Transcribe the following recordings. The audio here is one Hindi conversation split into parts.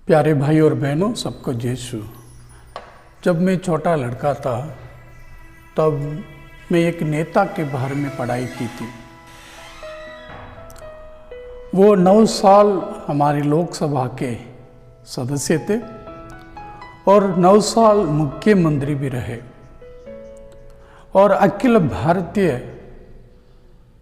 प्यारे भाई और बहनों, सबको यीशु। जब मैं छोटा लड़का था तब मैं एक नेता के बारे में पढ़ाई की थी। वो 9 साल हमारी लोकसभा के सदस्य थे और 9 साल मुख्यमंत्री भी रहे और अखिल भारतीय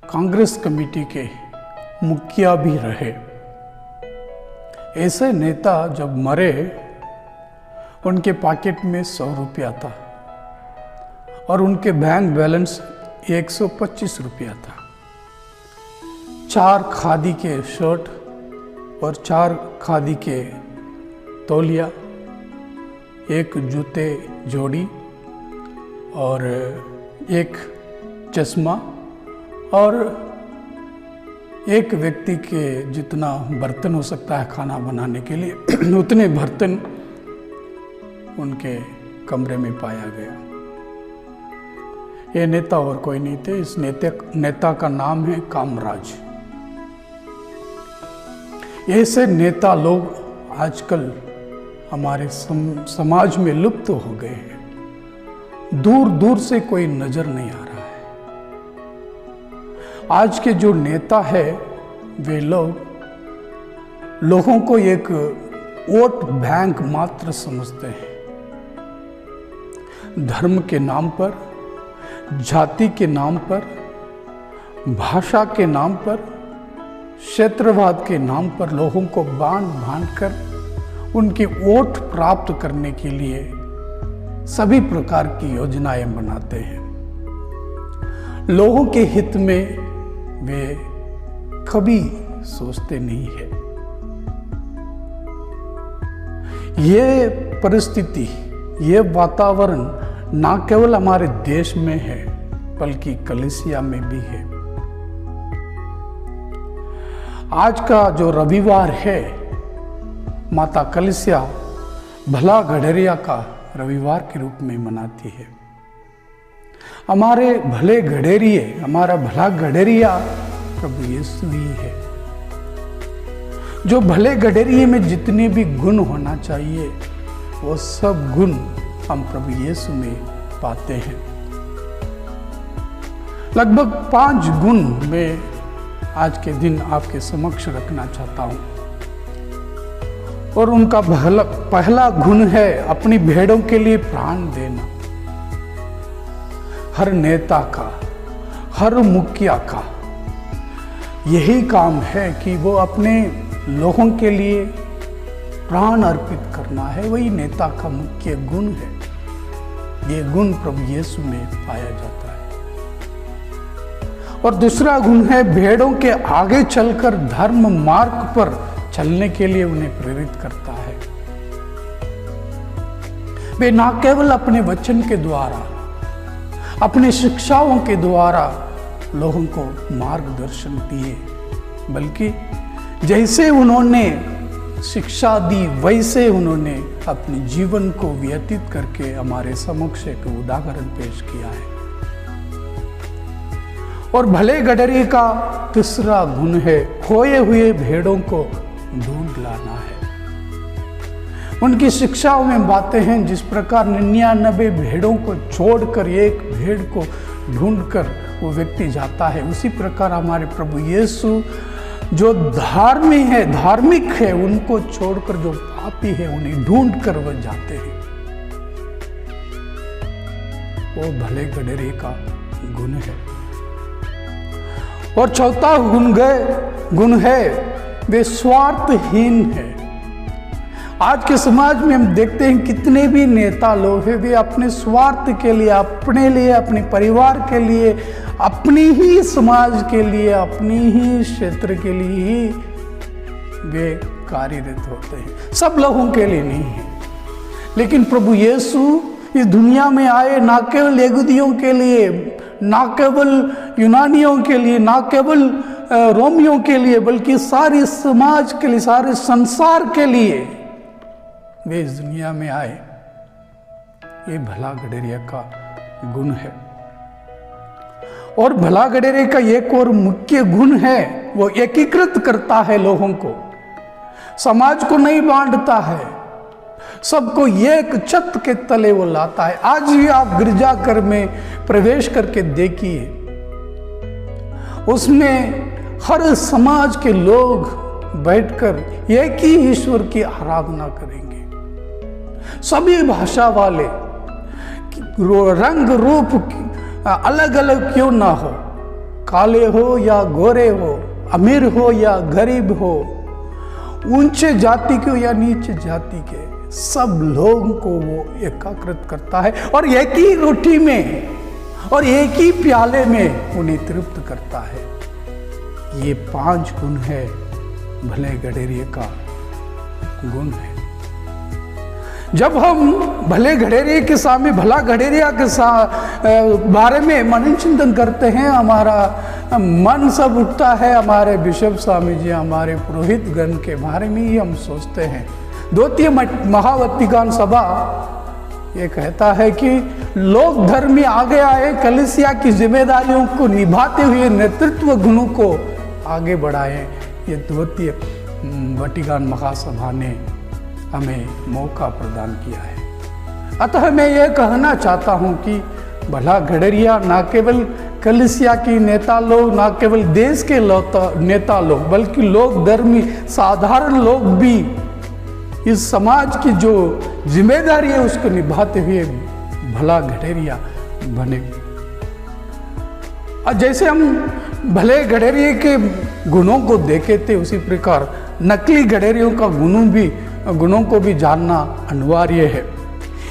कांग्रेस कमेटी के मुखिया भी रहे। ऐसे नेता जब मरे उनके पॉकेट में 100 रुपया था और उनके बैंक बैलेंस 125 रुपया था। 4 खादी के शर्ट और 4 खादी के तौलिया, एक जूते जोड़ी और एक चश्मा और एक व्यक्ति के जितना बर्तन हो सकता है खाना बनाने के लिए उतने बर्तन उनके कमरे में पाया गया। ये नेता और कोई नहीं थे। इस नेता का नाम है कामराज। ऐसे नेता लोग आजकल हमारे समाज में लुप्त हो गए हैं। दूर दूर से कोई नजर नहीं आ रहा है। आज के जो नेता है वे लोगों को एक वोट बैंक मात्र समझते हैं। धर्म के नाम पर, जाति के नाम पर, भाषा के नाम पर, क्षेत्रवाद के नाम पर लोगों को बांध कर उनकी वोट प्राप्त करने के लिए सभी प्रकार की योजनाएं बनाते हैं। लोगों के हित में वे कभी सोचते नहीं है। ये परिस्थिति, ये वातावरण ना केवल हमारे देश में है बल्कि कलीसिया में भी है। आज का जो रविवार है माता कलीसिया भला गडरिया का रविवार के रूप में मनाती है। हमारे भले गडेरिए, हमारा भला गडेरिया प्रभु यीशु ही है। जो भले गडेरिए में जितने भी गुण होना चाहिए वो सब गुण हम प्रभु यीशु में पाते हैं। लगभग 5 गुण मैं आज के दिन आपके समक्ष रखना चाहता हूं और उनका पहला गुण है अपनी भेड़ों के लिए प्राण देना। हर नेता का, हर मुखिया का यही काम है कि वो अपने लोगों के लिए प्राण अर्पित करना है। वही नेता का मुख्य गुण है। ये गुण प्रभु यीशु में पाया जाता है। और दूसरा गुण है भेड़ों के आगे चलकर धर्म मार्ग पर चलने के लिए उन्हें प्रेरित करता है। वे न केवल अपने वचन के द्वारा, अपने शिक्षाओं के द्वारा लोगों को मार्गदर्शन दिए, बल्कि जैसे उन्होंने शिक्षा दी वैसे उन्होंने अपने जीवन को व्यतीत करके हमारे समक्ष एक उदाहरण पेश किया है। और भले गडरी का तीसरा गुण है खोए हुए भेड़ों को ढूंढ लाना है। उनकी शिक्षाओं में बातें हैं जिस प्रकार 99 भेड़ों को छोड़कर एक भेड़ को ढूंढकर वो व्यक्ति जाता है, उसी प्रकार हमारे प्रभु यीशु जो धार्मिक है उनको छोड़कर जो पापी है उन्हें ढूंढकर वो जाते हैं। वो भले गडरे का गुण है। और चौथा गुण है वे स्वार्थहीन है। आज के समाज में हम देखते हैं कितने भी नेता लोग हैं, वे अपने स्वार्थ के लिए, अपने लिए, अपने परिवार के लिए, अपनी ही समाज के लिए, अपनी ही क्षेत्र के लिए ही वे कार्यरत होते हैं। सब लोगों के लिए नहीं है। लेकिन प्रभु यीशु इस दुनिया में आए ना केवल यहूदियों के लिए, ना केवल यूनानियों के लिए, ना केवल रोमियों के लिए, बल्कि सारे समाज के लिए, सारे संसार के लिए वे इस दुनिया में आए। ये भला गडरिया का गुण है। और भला गडरे का एक और मुख्य गुण है, वो एकीकृत करता है लोगों को। समाज को नहीं बांटता है, सबको एक छत के तले वो लाता है। आज भी आप गिरजाघर में प्रवेश करके देखिए, उसमें हर समाज के लोग बैठकर एक ही ईश्वर की आराधना करेंगे। सभी भाषा वाले, रंग रूप अलग अलग क्यों ना हो, काले हो या गोरे हो, अमीर हो या गरीब हो, ऊंचे जाति के या नीचे जाति के, सब लोगों को वो एकाग्रत करता है और एक ही रोटी में और एक ही प्याले में उन्हें तृप्त करता है। ये 5 गुण है भले गडेरिये का गुण है। जब हम भले गडेरिये के सामने, भला गडेरिया के बारे में मनन चिंतन करते हैं, हमारा मन सब उठता है हमारे बिशप स्वामी जी, हमारे पुरोहित गण के बारे में ही हम सोचते हैं। द्वितीय महावतिकान सभा ये कहता है कि लोक धर्म में आगे आए, कलीसिया की जिम्मेदारियों को निभाते हुए नेतृत्व गुणों को आगे बढ़ाएं। ये द्वितीय वटिकान महासभा ने हमें मौका प्रदान किया है। अतः मैं ये कहना चाहता हूँ कि भला गडेरिया ना केवल कलीसिया की नेता लोग, ना केवल देश के नेता लोग, बल्कि लोक धर्मी साधारण लोग भी इस समाज की जो जिम्मेदारी है उसको निभाते हुए भला गडेरिया बने। और जैसे हम भले गडेरिये के गुणों को देखे थे, उसी प्रकार नकली गडेरियों का गुणों को भी जानना अनिवार्य है।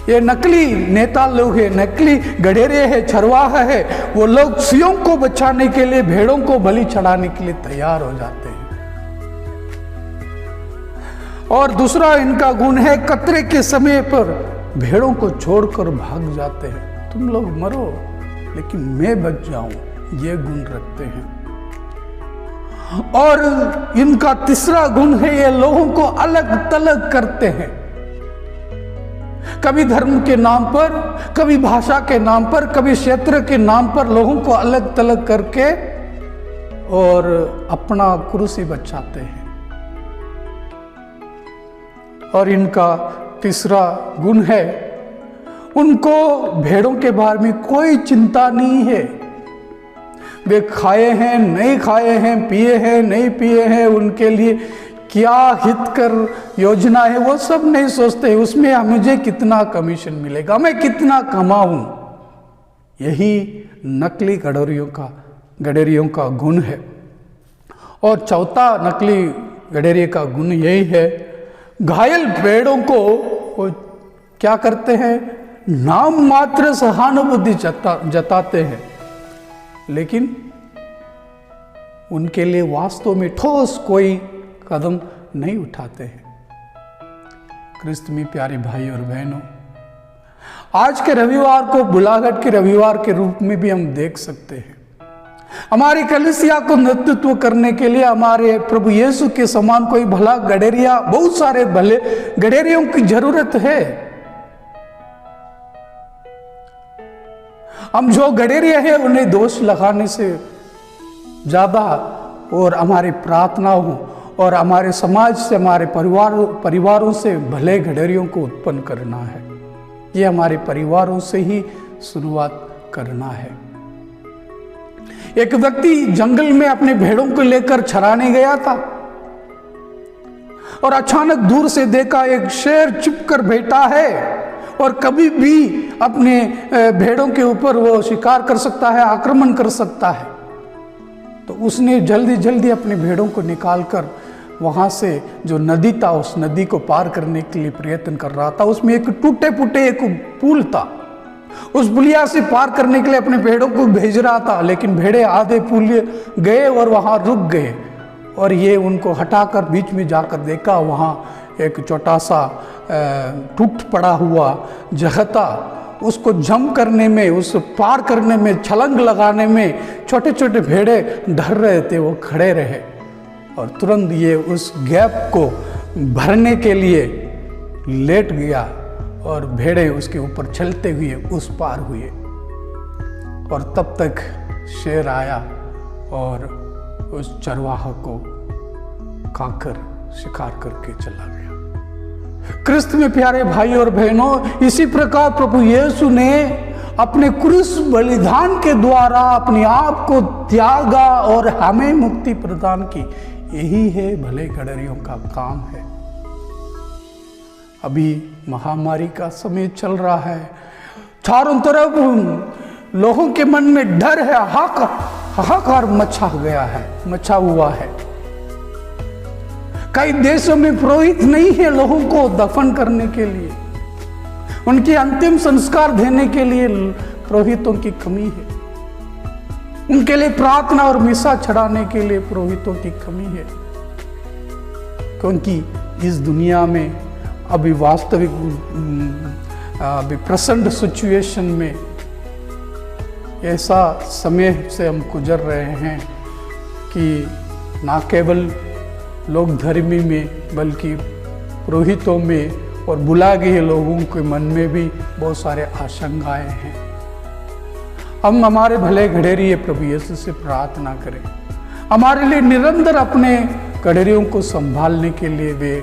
ये नकली नेता लोग हैं, नकली गडेरिये है, चरवाहा है, वो लोग सियों को बचाने के लिए भेड़ों को बलि चढ़ाने के लिए तैयार हो जाते हैं। और दूसरा इनका गुण है कतरे के समय पर भेड़ों को छोड़कर भाग जाते हैं। तुम लोग मरो लेकिन मैं बच जाऊं, ये गुण रखते हैं। और इनका तीसरा गुण है ये लोगों को अलग तलग करते हैं, कभी धर्म के नाम पर, कभी भाषा के नाम पर, कभी क्षेत्र के नाम पर लोगों को अलग तलग करके और अपना कुर्सी बचाते हैं। और इनका तीसरा गुण है उनको भेड़ों के बारे में कोई चिंता नहीं है। वे खाए हैं नहीं खाए हैं, पिए हैं नहीं पिए हैं, उनके लिए क्या हितकर योजना है वो सब नहीं सोचते। उसमें मुझे कितना कमीशन मिलेगा, मैं कितना कमाऊं, यही नकली गडेरियों का गुण है। और चौथा नकली गडेरिये का गुण यही है, घायल भेड़ों को वो क्या करते हैं, नाम मात्र सहानुभूति जताते हैं, लेकिन उनके लिए वास्तव में ठोस कोई कदम नहीं उठाते हैं। क्रिस्त में प्यारे भाई और बहनों, आज के रविवार को बुलाहट के रविवार के रूप में भी हम देख सकते हैं। हमारी कलीसिया को नेतृत्व करने के लिए हमारे प्रभु यीशु के समान कोई भला गडेरिया, बहुत सारे भले गडेरियों की जरूरत है। हम जो गडेरिया है उन्हें दोष लगाने से ज्यादा और हमारी प्रार्थनाओं और हमारे समाज से, हमारे परिवारों से भले गडेरियों को उत्पन्न करना है। ये हमारे परिवारों से ही शुरुआत करना है। एक व्यक्ति जंगल में अपने भेड़ों को लेकर चराने गया था और अचानक दूर से देखा एक शेर छिपकर बैठा है और कभी भी अपने भेड़ों के ऊपर वो शिकार कर सकता है, आक्रमण कर सकता है। तो उसने जल्दी जल्दी अपने भेड़ों को निकालकर वहां से जो नदी था उस नदी को पार करने के लिए प्रयत्न कर रहा था। उसमें एक टूटे फूटे एक पुल था, उस पुलिया से पार करने के लिए अपने भेड़ों को भेज रहा था, लेकिन भेड़े आधे पुल गए और वहां रुक गए। और ये उनको हटाकर बीच में जाकर देखा, वहां एक छोटा सा टूट पड़ा हुआ जगह था। उसको जंप करने में, उस पार करने में, छलांग लगाने में छोटे छोटे भेड़े डर रहे थे, वो खड़े रहे और तुरंत ये उस गैप को भरने के लिए लेट गया और भेड़े उसके ऊपर चलते हुए उस पार हुए। और तब तक शेर आया और उस चरवाहा को खाकर स्वीकार करके चला गया। क्रिस्त में प्यारे भाई और बहनों, इसी प्रकार प्रभु यीशु ने अपने क्रूस बलिदान के द्वारा अपने आप को त्यागा और हमें मुक्ति प्रदान की। यही है भले गडरियों का काम है। अभी महामारी का समय चल रहा है, चारों तरफ लोगों के मन में डर है, हाहाकार मचा हुआ है। कई देशों में पुरोहित नहीं है लोगों को दफन करने के लिए, उनके अंतिम संस्कार देने के लिए पुरोहितों की कमी है, उनके लिए प्रार्थना और मिसा चढ़ाने के लिए पुरोहितों की कमी है। क्योंकि इस दुनिया में अभी वास्तविक अभी प्रेजेंट सिचुएशन में ऐसा समय से हम गुजर रहे हैं कि ना केवल लोग धर्मी में बल्कि पुरोहितों में और बुला गए लोगों के मन में भी बहुत सारे आशंकाएं हैं। हम हमारे भले गडरिये प्रभु यीशु से प्रार्थना करें, हमारे लिए निरंतर अपने गडरियों को संभालने के लिए वे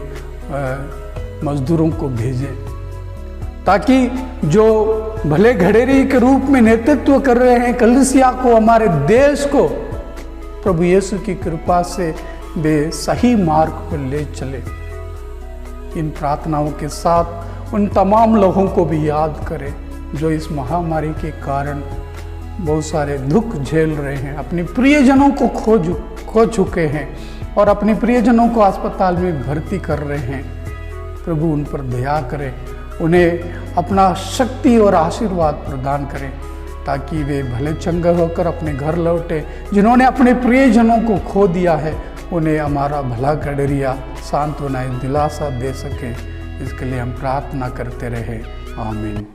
मजदूरों को भेजें, ताकि जो भले गडरी के रूप में नेतृत्व कर रहे हैं कलीसिया को, हमारे देश को, प्रभु यीशु की कृपा से वे सही मार्ग पर ले चले। इन प्रार्थनाओं के साथ उन तमाम लोगों को भी याद करें जो इस महामारी के कारण बहुत सारे दुख झेल रहे हैं, अपने प्रियजनों को खो चुके हैं और अपने प्रियजनों को अस्पताल में भर्ती कर रहे हैं। प्रभु उन पर दया करें, उन्हें अपना शक्ति और आशीर्वाद प्रदान करें, ताकि वे भले चंगे होकर अपने घर लौटे। जिन्होंने अपने प्रियजनों को खो दिया है, उन्हें हमारा भला गडरिया सांत्वना दिलासा दे सके। इसके लिए हम प्रार्थना करते रहे। आमीन।